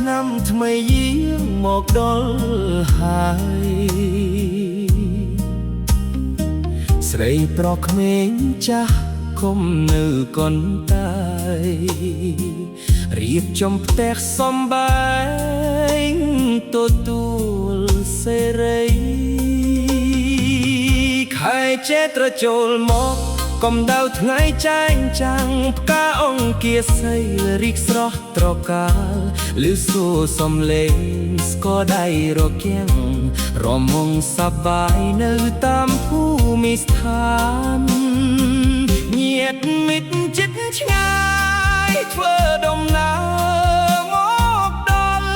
ឆ្នាំថ្មីយាងមកដល់ហើយស្រីប្រក្មេងចាស់គុំនៅកុនតាយរៀបចំផ្ទះសំបែងទទួលសេរីខែចេត្រចូលមកកំដៅថ្ងៃចែងចាំងផ្កាអង្គាសីរីកស្រស់ត្រកាលឮសូរសំឡេងស្គរដៃរគាំងរមងសប្បាយនៅតាមភូមិស្ថានញាតិមិត្តជិតឆ្ងាយធ្វើដំណើរមកដល់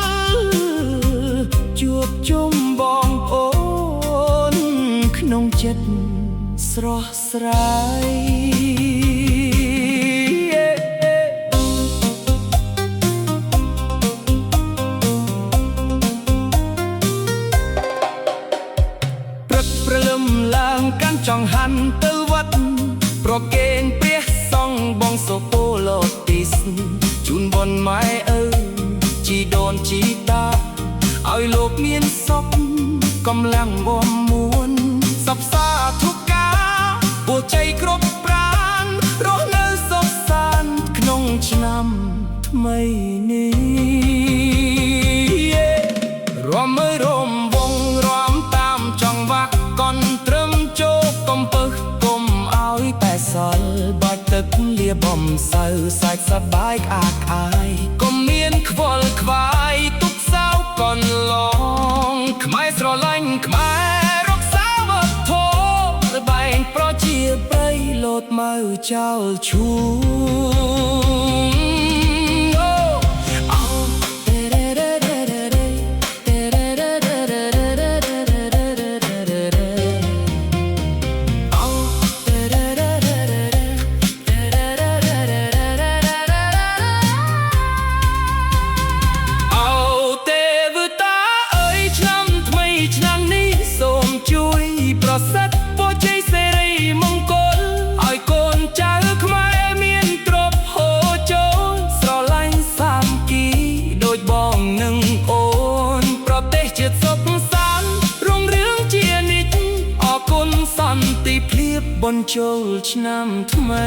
ជួបជុំបងប្អូនក្នុងចិត្តស្រស់ស្រាយព្រឹកព្រលឹមឡើងកាន់ចង្ហាន់ទៅវត្តប្រគេនព្រះសង្ឃបងសូប៉ូឡូទីសជូនបនម៉ែឪជីដូនជីតាឲ្យលោកមានសុខកម្លាំងមាំមួនសព្វសាធុពួកជ័យគ្រប់ប្រានរស់នៅសុខសាន្តក្នុងឆ្នាំថ្មីនេះរំមើរំវងរំតាមចង្វាក់កនត្រឹមជោគកំពឹសគុំឲ្យតែសល់បាច់ទឹកលាបំសៅសាច់សប្បាយកអាកអាយកុំមានខ្វល់ខ្វាយទុកសៅកនឡងខ្មែរស្រឡាញ់ខ្មែររក្សាវប្បធម៌បែងប្រជាប្រិយលោតម៉ៅចោលឈូជួយប្រសិទ្ធពរជ័យសេរីមង្គលឲ្យកូនចៅខ្មែរមានទ្រព្យហូរចូលស្រឡាញ់សាមគ្គីដូចបងនិងអូនប្រទេសជាតិសុខសាន្តរុងរឿងជានិច្ចអរគុណសន្តិភាពបុណ្យចូលឆ្នាំថ្មី